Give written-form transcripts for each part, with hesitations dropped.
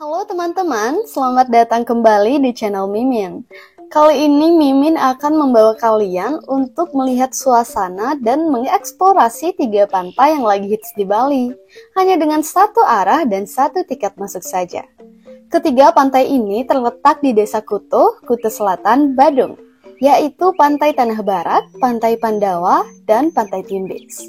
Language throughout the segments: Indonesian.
Halo teman-teman, selamat datang kembali di channel Mimin. Kali ini Mimin akan membawa kalian untuk melihat suasana dan mengeksplorasi 3 pantai yang lagi hits di Bali, hanya dengan satu arah dan satu tiket masuk saja. Ketiga pantai ini terletak di Desa Kuto, Kuta Selatan, Badung, yaitu Pantai Tanah Barat, Pantai Pandawa, dan Pantai Timbis.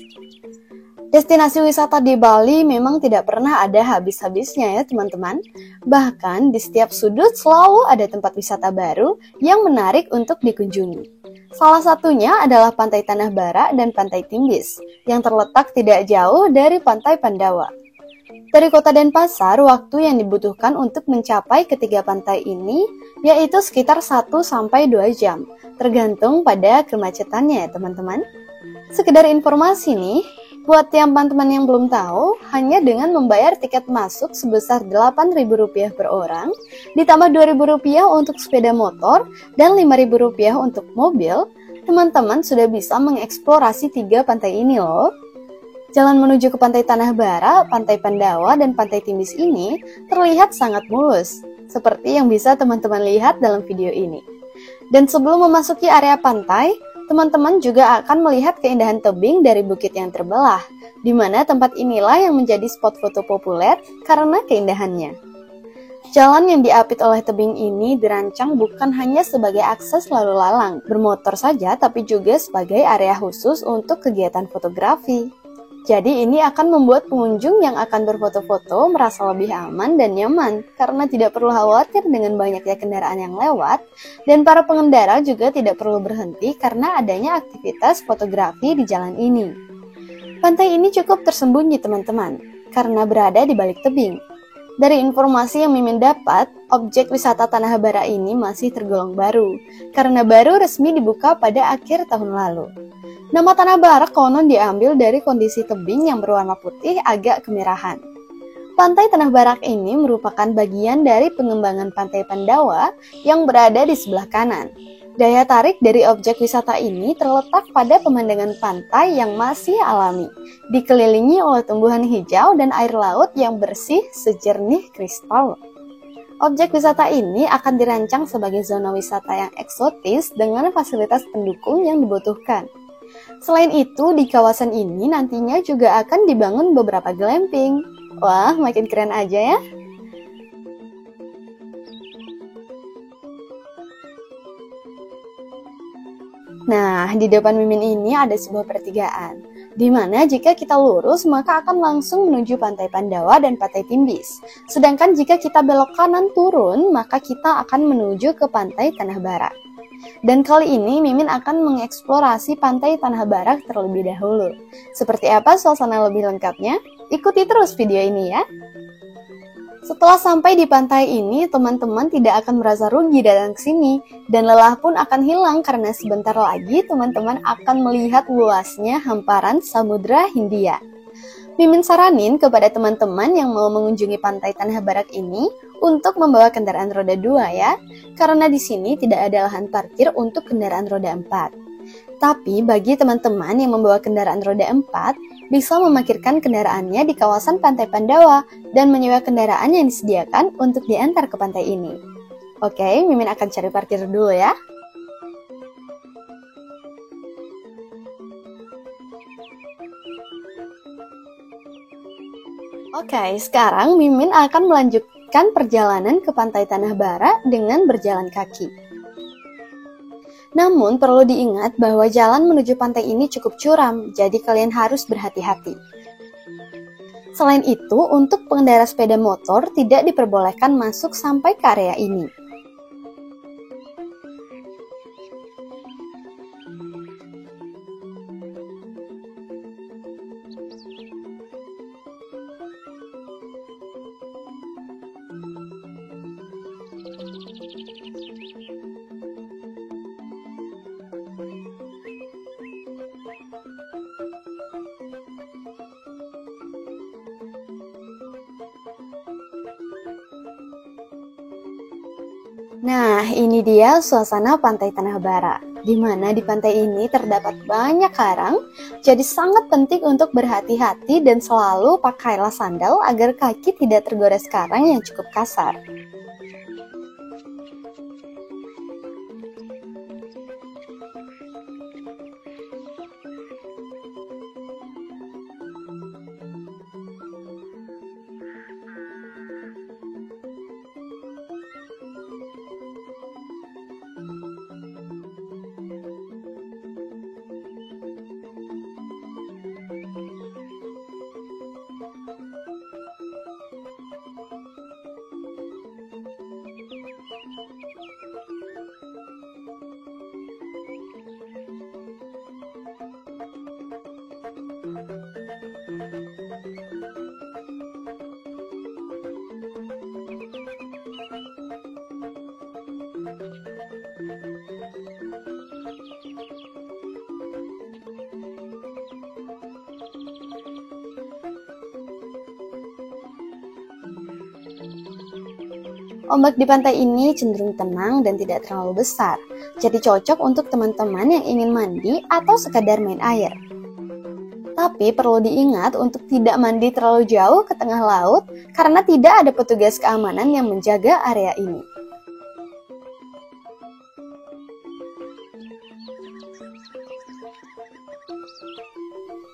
Destinasi wisata di Bali memang tidak pernah ada habis-habisnya ya teman-teman. Bahkan di setiap sudut selalu ada tempat wisata baru yang menarik untuk dikunjungi. Salah satunya adalah Pantai Tanah Barat dan Pantai Timbis yang terletak tidak jauh dari Pantai Pandawa. Dari kota Denpasar, waktu yang dibutuhkan untuk mencapai ketiga pantai ini yaitu sekitar 1-2 jam, tergantung pada kemacetannya ya teman-teman. Sekedar informasi nih, buat teman-teman yang belum tahu, hanya dengan membayar tiket masuk sebesar Rp8.000 per orang, ditambah Rp2.000 untuk sepeda motor, dan Rp5.000 untuk mobil, teman-teman sudah bisa mengeksplorasi 3 pantai ini loh. Jalan menuju ke Pantai Tanah Barat, Pantai Pandawa, dan Pantai Timbis ini terlihat sangat mulus, seperti yang bisa teman-teman lihat dalam video ini. Dan sebelum memasuki area pantai, teman-teman juga akan melihat keindahan tebing dari bukit yang terbelah, di mana tempat inilah yang menjadi spot foto populer karena keindahannya. Jalan yang diapit oleh tebing ini dirancang bukan hanya sebagai akses lalu lalang bermotor saja, tapi juga sebagai area khusus untuk kegiatan fotografi. Jadi ini akan membuat pengunjung yang akan berfoto-foto merasa lebih aman dan nyaman karena tidak perlu khawatir dengan banyaknya kendaraan yang lewat, dan para pengendara juga tidak perlu berhenti karena adanya aktivitas fotografi di jalan ini. Pantai ini cukup tersembunyi teman-teman karena berada di balik tebing. Dari informasi yang Mimin dapat, objek wisata Tanah Barat ini masih tergolong baru karena baru resmi dibuka pada akhir tahun lalu. Nama Tanah Barat konon diambil dari kondisi tebing yang berwarna putih agak kemerahan. Pantai Tanah Barat ini merupakan bagian dari pengembangan Pantai Pandawa yang berada di sebelah kanan. Daya tarik dari objek wisata ini terletak pada pemandangan pantai yang masih alami, dikelilingi oleh tumbuhan hijau dan air laut yang bersih sejernih kristal. Objek wisata ini akan dirancang sebagai zona wisata yang eksotis dengan fasilitas pendukung yang dibutuhkan. Selain itu, di kawasan ini nantinya juga akan dibangun beberapa glamping. Wah, makin keren aja ya. Nah, di depan Mimin ini ada sebuah pertigaan, di mana jika kita lurus maka akan langsung menuju Pantai Pandawa dan Pantai Timbis. Sedangkan jika kita belok kanan turun, maka kita akan menuju ke Pantai Tanah Barat. Dan kali ini Mimin akan mengeksplorasi Pantai Tanah Barat terlebih dahulu. Seperti apa suasana lebih lengkapnya? Ikuti terus video ini ya. Setelah sampai di pantai ini, teman-teman tidak akan merasa rugi datang ke sini, dan lelah pun akan hilang karena sebentar lagi teman-teman akan melihat luasnya hamparan Samudra Hindia. Mimin saranin kepada teman-teman yang mau mengunjungi pantai Tanah Barak ini untuk membawa kendaraan roda 2 ya, karena di sini tidak ada lahan parkir untuk kendaraan roda 4. Tapi bagi teman-teman yang membawa kendaraan roda 4, bisa memarkirkan kendaraannya di kawasan Pantai Pandawa dan menyewa kendaraan yang disediakan untuk diantar ke pantai ini. Oke, Mimin akan cari parkir dulu ya. Oke, sekarang Mimin akan melanjutkan perjalanan ke Pantai Tanah Bara dengan berjalan kaki. Namun perlu diingat bahwa jalan menuju pantai ini cukup curam, jadi kalian harus berhati-hati. Selain itu, untuk pengendara sepeda motor tidak diperbolehkan masuk sampai ke area ini. Nah, ini dia suasana Pantai Tanah Bara, di mana di pantai ini terdapat banyak karang, jadi sangat penting untuk berhati-hati dan selalu pakailah sandal agar kaki tidak tergores karang yang cukup kasar. Ombak di pantai ini cenderung tenang dan tidak terlalu besar, jadi cocok untuk teman-teman yang ingin mandi atau sekadar main air. Tapi perlu diingat untuk tidak mandi terlalu jauh ke tengah laut karena tidak ada petugas keamanan yang menjaga area ini.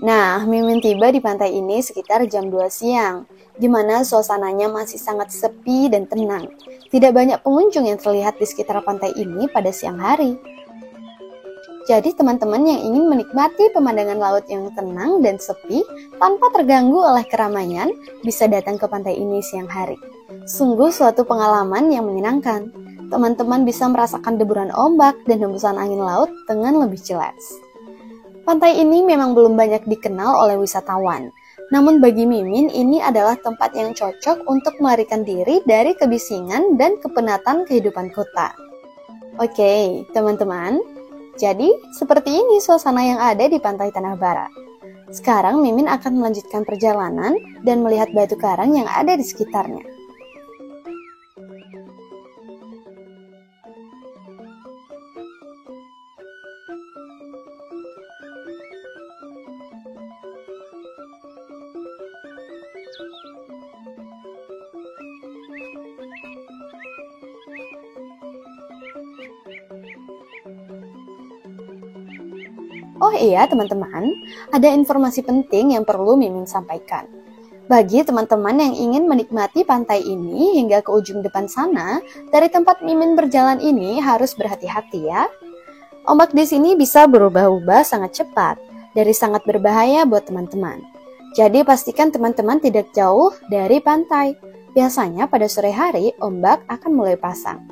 Nah, Mimin tiba di pantai ini sekitar jam 2 siang, di mana suasananya masih sangat sepi dan tenang. Tidak banyak pengunjung yang terlihat di sekitar pantai ini pada siang hari. Jadi teman-teman yang ingin menikmati pemandangan laut yang tenang dan sepi tanpa terganggu oleh keramaian, bisa datang ke pantai ini siang hari. Sungguh suatu pengalaman yang menyenangkan. Teman-teman bisa merasakan deburan ombak dan hembusan angin laut dengan lebih jelas. Pantai ini memang belum banyak dikenal oleh wisatawan. Namun bagi Mimin, ini adalah tempat yang cocok untuk melarikan diri dari kebisingan dan kepenatan kehidupan kota. Oke, teman-teman. Jadi, seperti ini suasana yang ada di Pantai Tanah Bara. Sekarang Mimin akan melanjutkan perjalanan dan melihat batu karang yang ada di sekitarnya. Oh iya teman-teman, ada informasi penting yang perlu Mimin sampaikan. Bagi teman-teman yang ingin menikmati pantai ini hingga ke ujung depan sana, dari tempat Mimin berjalan ini harus berhati-hati ya. Ombak di sini bisa berubah-ubah sangat cepat, dari sangat berbahaya buat teman-teman. Jadi pastikan teman-teman tidak jauh dari pantai. Biasanya pada sore hari, ombak akan mulai pasang.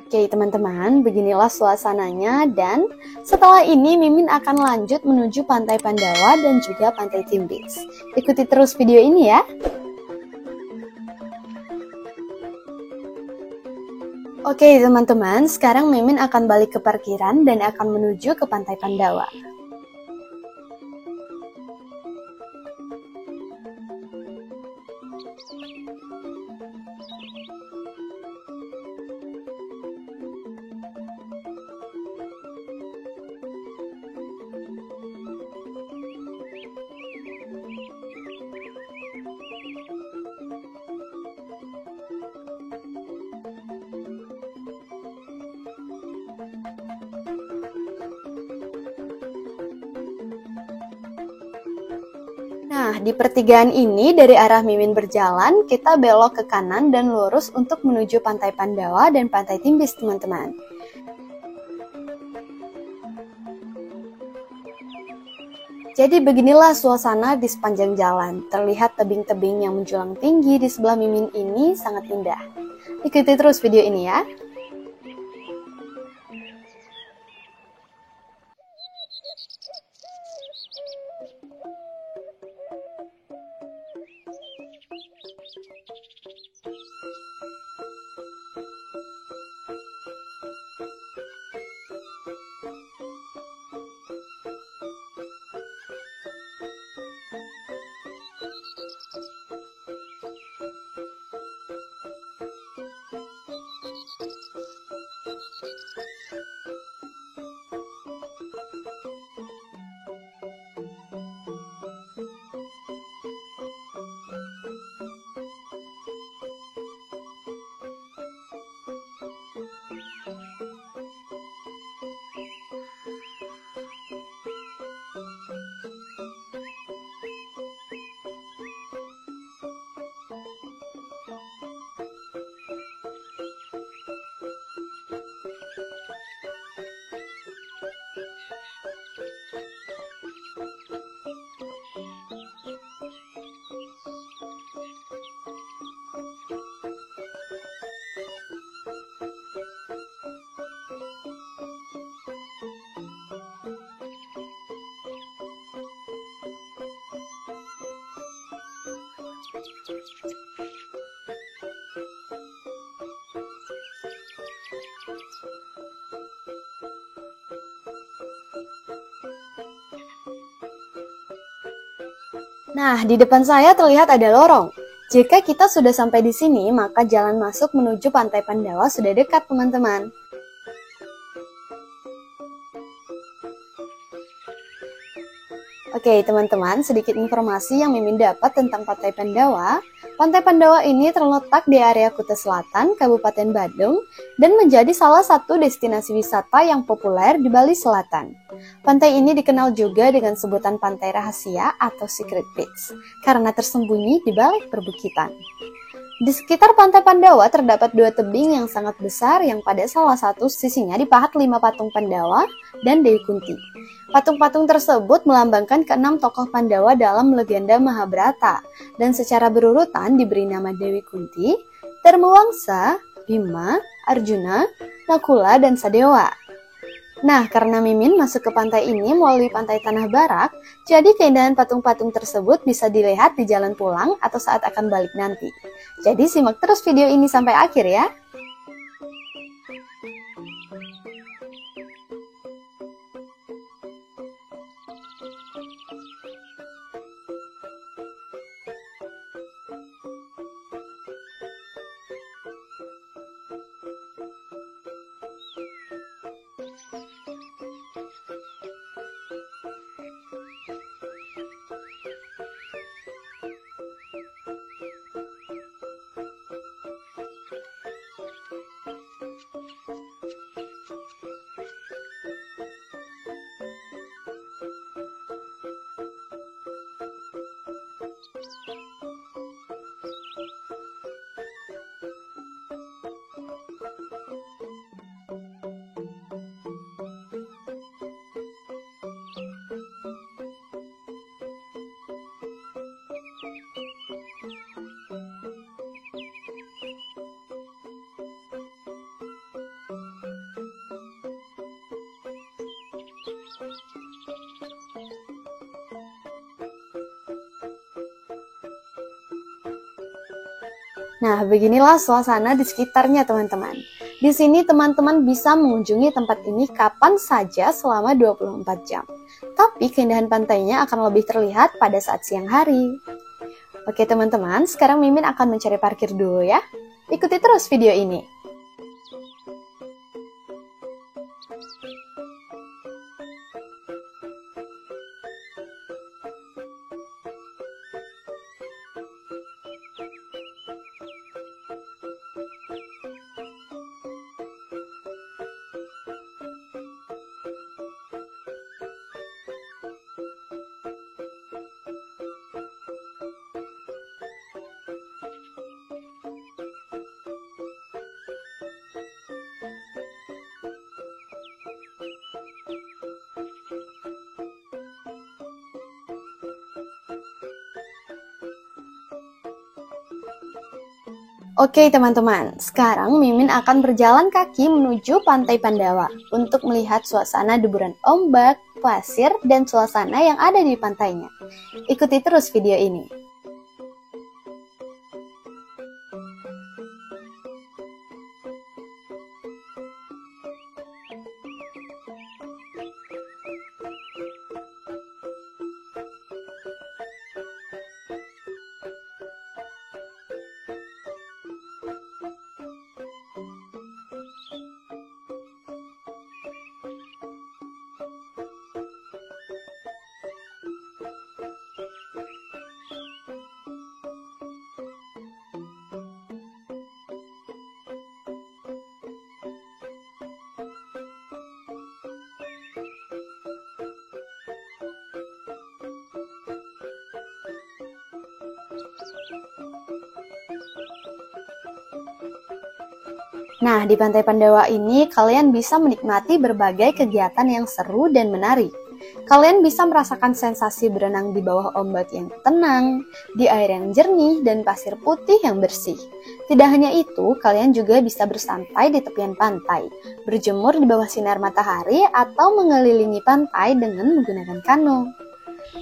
Oke teman-teman, beginilah suasananya dan setelah ini Mimin akan lanjut menuju Pantai Pandawa dan juga Pantai Timbis. Ikuti terus video ini ya. Oke teman-teman, sekarang Mimin akan balik ke parkiran dan akan menuju ke Pantai Pandawa. Nah, di pertigaan ini dari arah Mimin berjalan, kita belok ke kanan dan lurus untuk menuju Pantai Pandawa dan Pantai Timbis, teman-teman. Jadi beginilah suasana di sepanjang jalan. Terlihat tebing-tebing yang menjulang tinggi di sebelah Mimin ini sangat indah. Ikuti terus video ini ya. Nah, di depan saya terlihat ada lorong. Jika kita sudah sampai di sini, maka jalan masuk menuju Pantai Pandawa sudah dekat, teman-teman. Oke, teman-teman, sedikit informasi yang Mimin dapat tentang Pantai Pandawa. Pantai Pandawa ini terletak di area Kuta Selatan, Kabupaten Badung, dan menjadi salah satu destinasi wisata yang populer di Bali Selatan. Pantai ini dikenal juga dengan sebutan Pantai Rahasia atau Secret Beach, karena tersembunyi di balik perbukitan. Di sekitar Pantai Pandawa terdapat dua tebing yang sangat besar yang pada salah satu sisinya dipahat 5 patung Pandawa dan Dewi Kunti. Patung-patung tersebut melambangkan ke-6 tokoh Pandawa dalam legenda Mahabharata dan secara berurutan diberi nama Dewi Kunti, Dharmawangsa, Bima, Arjuna, Nakula, dan Sadewa. Nah, karena Mimin masuk ke pantai ini melalui pantai Tanah Barak, jadi keindahan patung-patung tersebut bisa dilihat di jalan pulang atau saat akan balik nanti. Jadi simak terus video ini sampai akhir ya. Nah, beginilah suasana di sekitarnya, teman-teman. Di sini teman-teman bisa mengunjungi tempat ini kapan saja selama 24 jam. Tapi keindahan pantainya akan lebih terlihat pada saat siang hari. Oke, teman-teman, sekarang Mimin akan mencari parkir dulu ya. Ikuti terus video ini. Oke teman-teman, sekarang Mimin akan berjalan kaki menuju Pantai Pandawa untuk melihat suasana deburan ombak, pasir, dan suasana yang ada di pantainya. Ikuti terus video ini. Nah, di Pantai Pandawa ini kalian bisa menikmati berbagai kegiatan yang seru dan menarik. Kalian bisa merasakan sensasi berenang di bawah ombak yang tenang, di air yang jernih, dan pasir putih yang bersih. Tidak hanya itu, kalian juga bisa bersantai di tepian pantai, berjemur di bawah sinar matahari, atau mengelilingi pantai dengan menggunakan kano.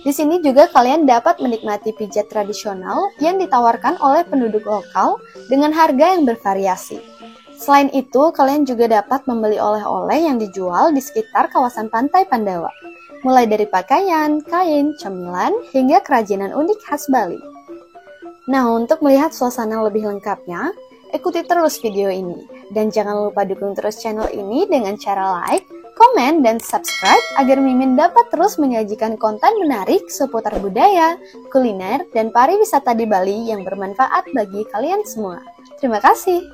Di sini juga kalian dapat menikmati pijat tradisional yang ditawarkan oleh penduduk lokal dengan harga yang bervariasi. Selain itu, kalian juga dapat membeli oleh-oleh yang dijual di sekitar kawasan Pantai Pandawa, mulai dari pakaian, kain, cemilan, hingga kerajinan unik khas Bali. Nah, untuk melihat suasana lebih lengkapnya, ikuti terus video ini. Dan jangan lupa dukung terus channel ini dengan cara like, komen, dan subscribe agar Mimin dapat terus menyajikan konten menarik seputar budaya, kuliner, dan pariwisata di Bali yang bermanfaat bagi kalian semua. Terima kasih.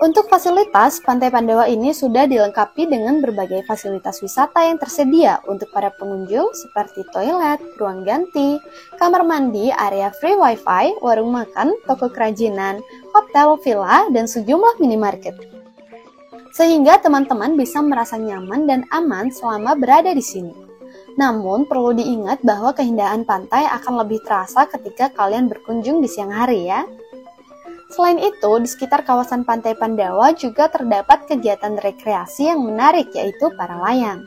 Untuk fasilitas, Pantai Pandawa ini sudah dilengkapi dengan berbagai fasilitas wisata yang tersedia untuk para pengunjung seperti toilet, ruang ganti, kamar mandi, area free wifi, warung makan, toko kerajinan, hotel, villa, dan sejumlah minimarket. Sehingga teman-teman bisa merasa nyaman dan aman selama berada di sini. Namun, perlu diingat bahwa keindahan pantai akan lebih terasa ketika kalian berkunjung di siang hari ya. Selain itu, di sekitar kawasan Pantai Pandawa juga terdapat kegiatan rekreasi yang menarik, yaitu para layang.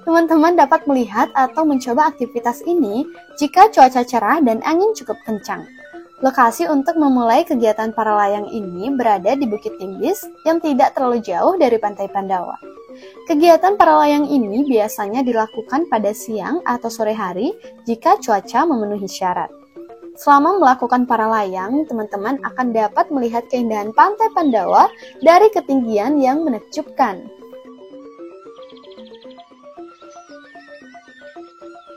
Teman-teman dapat melihat atau mencoba aktivitas ini jika cuaca cerah dan angin cukup kencang. Lokasi untuk memulai kegiatan para layang ini berada di Bukit Timbis yang tidak terlalu jauh dari Pantai Pandawa. Kegiatan para layang ini biasanya dilakukan pada siang atau sore hari jika cuaca memenuhi syarat. Selama melakukan para layang, teman-teman akan dapat melihat keindahan Pantai Pandawa dari ketinggian yang menakjubkan.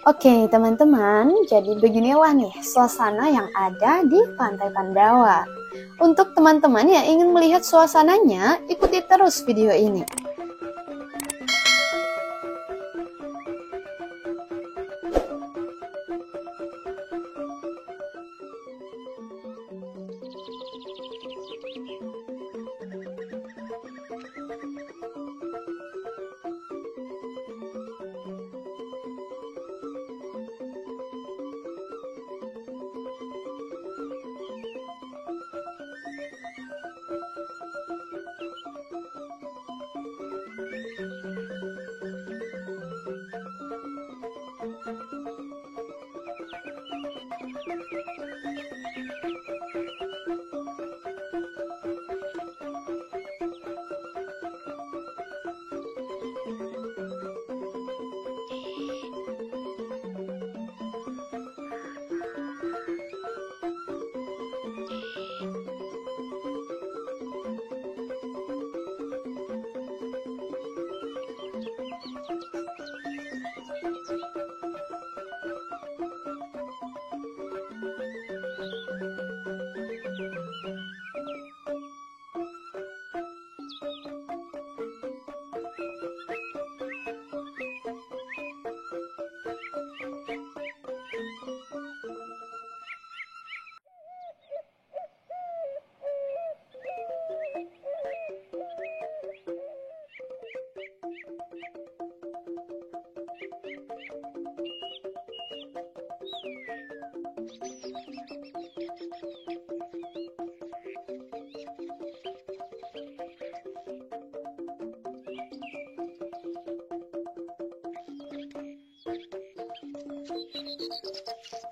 Oke teman-teman, jadi beginilah nih suasana yang ada di Pantai Pandawa. Untuk teman-teman yang ingin melihat suasananya, ikuti terus video ini.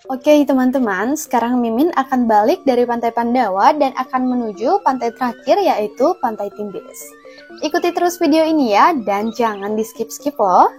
Oke teman-teman, sekarang Mimin akan balik dari Pantai Pandawa dan akan menuju pantai terakhir yaitu Pantai Timbis. Ikuti terus video ini ya, dan jangan di skip-skip loh.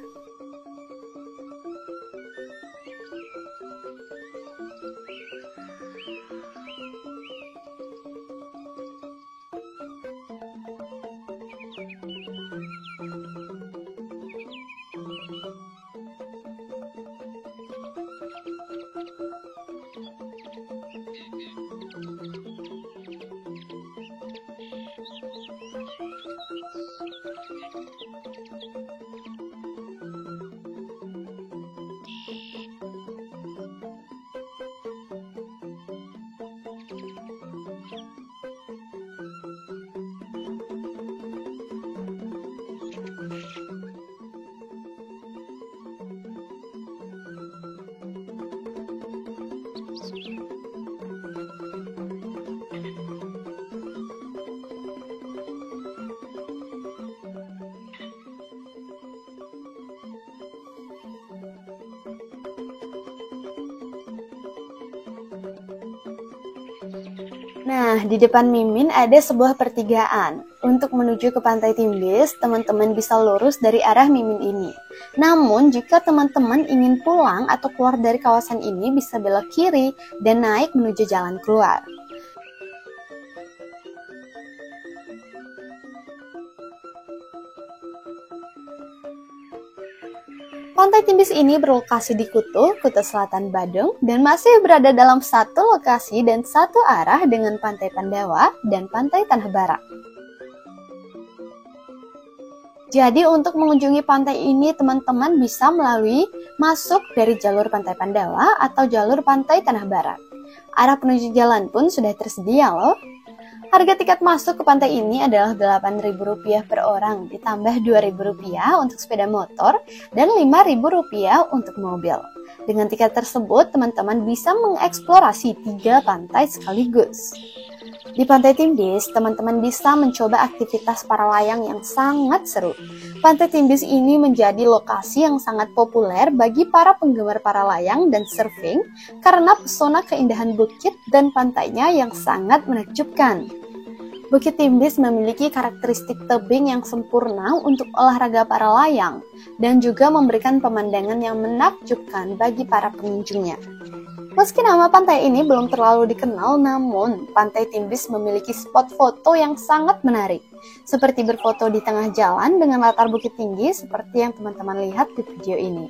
Nah, di depan Mimin ada sebuah pertigaan. Untuk menuju ke Pantai Timbis, teman-teman bisa lurus dari arah Mimin ini. Namun, jika teman-teman ingin pulang atau keluar dari kawasan ini, bisa belok kiri dan naik menuju jalan keluar. Pantai Timbis ini berlokasi di Kutu Selatan Badung, dan masih berada dalam satu lokasi dan satu arah dengan Pantai Pandawa dan Pantai Tanah Barak. Jadi untuk mengunjungi pantai ini, teman-teman bisa melalui masuk dari jalur Pantai Pandawa atau jalur Pantai Tanah Barak. Arah penuju jalan pun sudah tersedia loh. Harga tiket masuk ke pantai ini adalah Rp8.000 per orang, ditambah Rp2.000 untuk sepeda motor dan Rp5.000 untuk mobil. Dengan tiket tersebut, teman-teman bisa mengeksplorasi 3 pantai sekaligus. Di Pantai Timbis, teman-teman bisa mencoba aktivitas para layang yang sangat seru. Pantai Timbis ini menjadi lokasi yang sangat populer bagi para penggemar para layang dan surfing karena pesona keindahan bukit dan pantainya yang sangat menakjubkan. Bukit Timbis memiliki karakteristik tebing yang sempurna untuk olahraga para layang dan juga memberikan pemandangan yang menakjubkan bagi para pengunjungnya. Meski nama pantai ini belum terlalu dikenal, namun Pantai Timbis memiliki spot foto yang sangat menarik, seperti berfoto di tengah jalan dengan latar bukit tinggi seperti yang teman-teman lihat di video ini.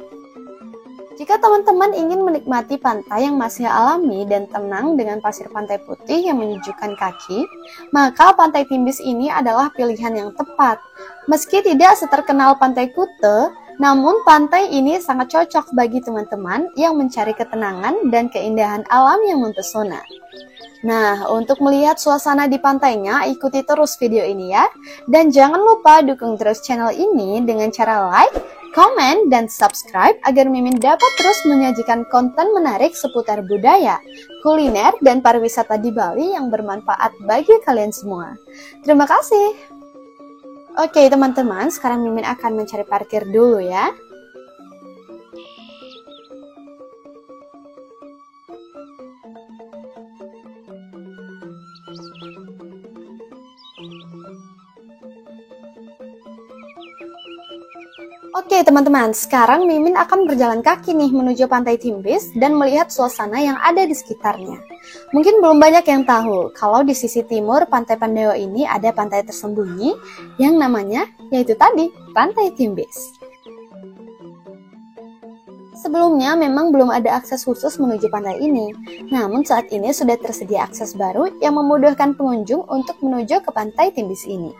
Jika teman-teman ingin menikmati pantai yang masih alami dan tenang dengan pasir pantai putih yang menyejukkan kaki, maka Pantai Timbis ini adalah pilihan yang tepat. Meski tidak seterkenal Pantai Kuta, namun pantai ini sangat cocok bagi teman-teman yang mencari ketenangan dan keindahan alam yang mempesona. Nah, untuk melihat suasana di pantainya, ikuti terus video ini ya. Dan jangan lupa dukung terus channel ini dengan cara like, komen, dan subscribe agar Mimin dapat terus menyajikan konten menarik seputar budaya, kuliner, dan pariwisata di Bali yang bermanfaat bagi kalian semua. Terima kasih. Oke teman-teman, sekarang Mimin akan mencari parkir dulu ya. Oke teman-teman, sekarang Mimin akan berjalan kaki nih menuju Pantai Timbis dan melihat suasana yang ada di sekitarnya. Mungkin belum banyak yang tahu kalau di sisi timur Pantai Pandawa ini ada pantai tersembunyi yang namanya yaitu tadi Pantai Timbis. Sebelumnya memang belum ada akses khusus menuju pantai ini, namun saat ini sudah tersedia akses baru yang memudahkan pengunjung untuk menuju ke Pantai Timbis ini.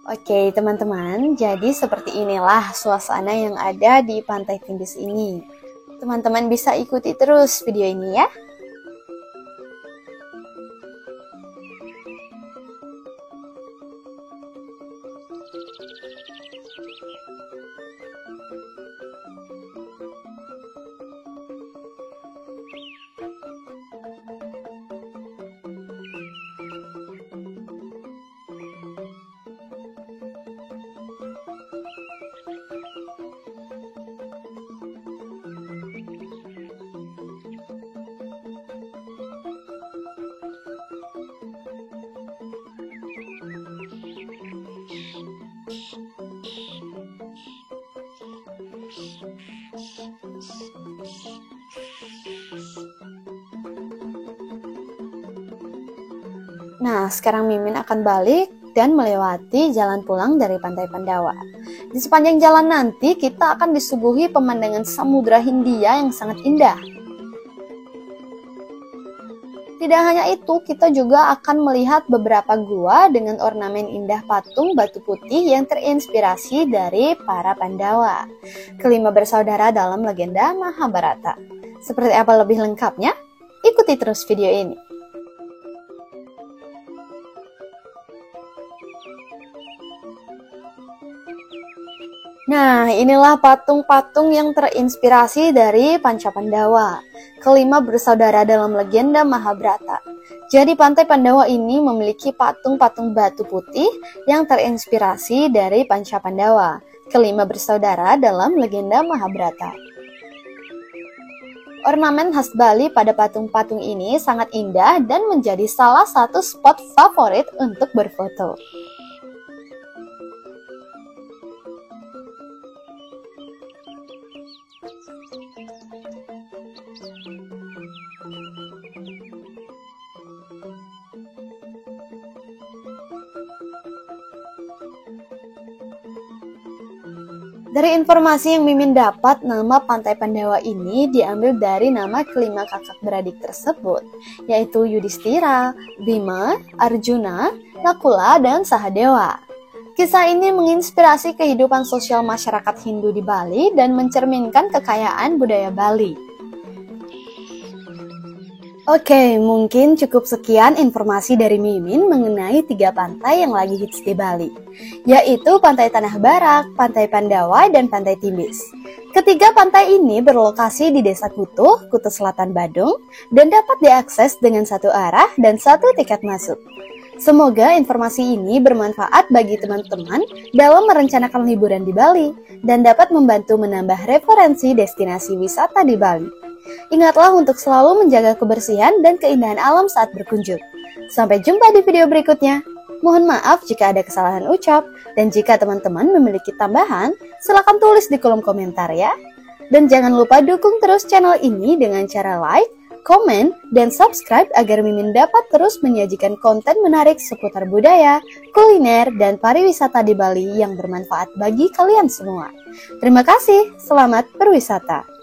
Oke teman-teman, jadi seperti inilah suasana yang ada di Pantai Timbis ini. Teman-teman bisa ikuti terus video ini ya. Nah, sekarang Mimin akan balik dan melewati jalan pulang dari Pantai Pandawa. Di sepanjang jalan nanti kita akan disuguhi pemandangan Samudra Hindia yang sangat indah. Tidak hanya itu, kita juga akan melihat beberapa gua dengan ornamen indah patung batu putih yang terinspirasi dari para Pandawa, kelima bersaudara dalam legenda Mahabharata. Seperti apa lebih lengkapnya? Ikuti terus video ini. Nah, inilah patung-patung yang terinspirasi dari Panca Pandawa, kelima bersaudara dalam legenda Mahabharata. Jadi Pantai Pandawa ini memiliki patung-patung batu putih yang terinspirasi dari Panca Pandawa, kelima bersaudara dalam legenda Mahabharata. Ornamen khas Bali pada patung-patung ini sangat indah dan menjadi salah satu spot favorit untuk berfoto. Dari informasi yang Mimin dapat, nama Pantai Pandawa ini diambil dari nama kelima kakak beradik tersebut, yaitu Yudhistira, Bima, Arjuna, Nakula, dan Sahadewa. Kisah ini menginspirasi kehidupan sosial masyarakat Hindu di Bali dan mencerminkan kekayaan budaya Bali. Oke, mungkin cukup sekian informasi dari Mimin mengenai 3 pantai yang lagi hits di Bali, yaitu Pantai Tanah Barak, Pantai Pandawa, dan Pantai Timbis. Ketiga pantai ini berlokasi di Desa Kutuh, Kutu Selatan Badung, dan dapat diakses dengan satu arah dan satu tiket masuk. Semoga informasi ini bermanfaat bagi teman-teman dalam merencanakan liburan di Bali, dan dapat membantu menambah referensi destinasi wisata di Bali. Ingatlah untuk selalu menjaga kebersihan dan keindahan alam saat berkunjung. Sampai jumpa di video berikutnya. Mohon maaf jika ada kesalahan ucap, dan jika teman-teman memiliki tambahan, silakan tulis di kolom komentar ya. Dan jangan lupa dukung terus channel ini dengan cara like, komen, dan subscribe agar Mimin dapat terus menyajikan konten menarik seputar budaya, kuliner, dan pariwisata di Bali yang bermanfaat bagi kalian semua. Terima kasih, selamat berwisata.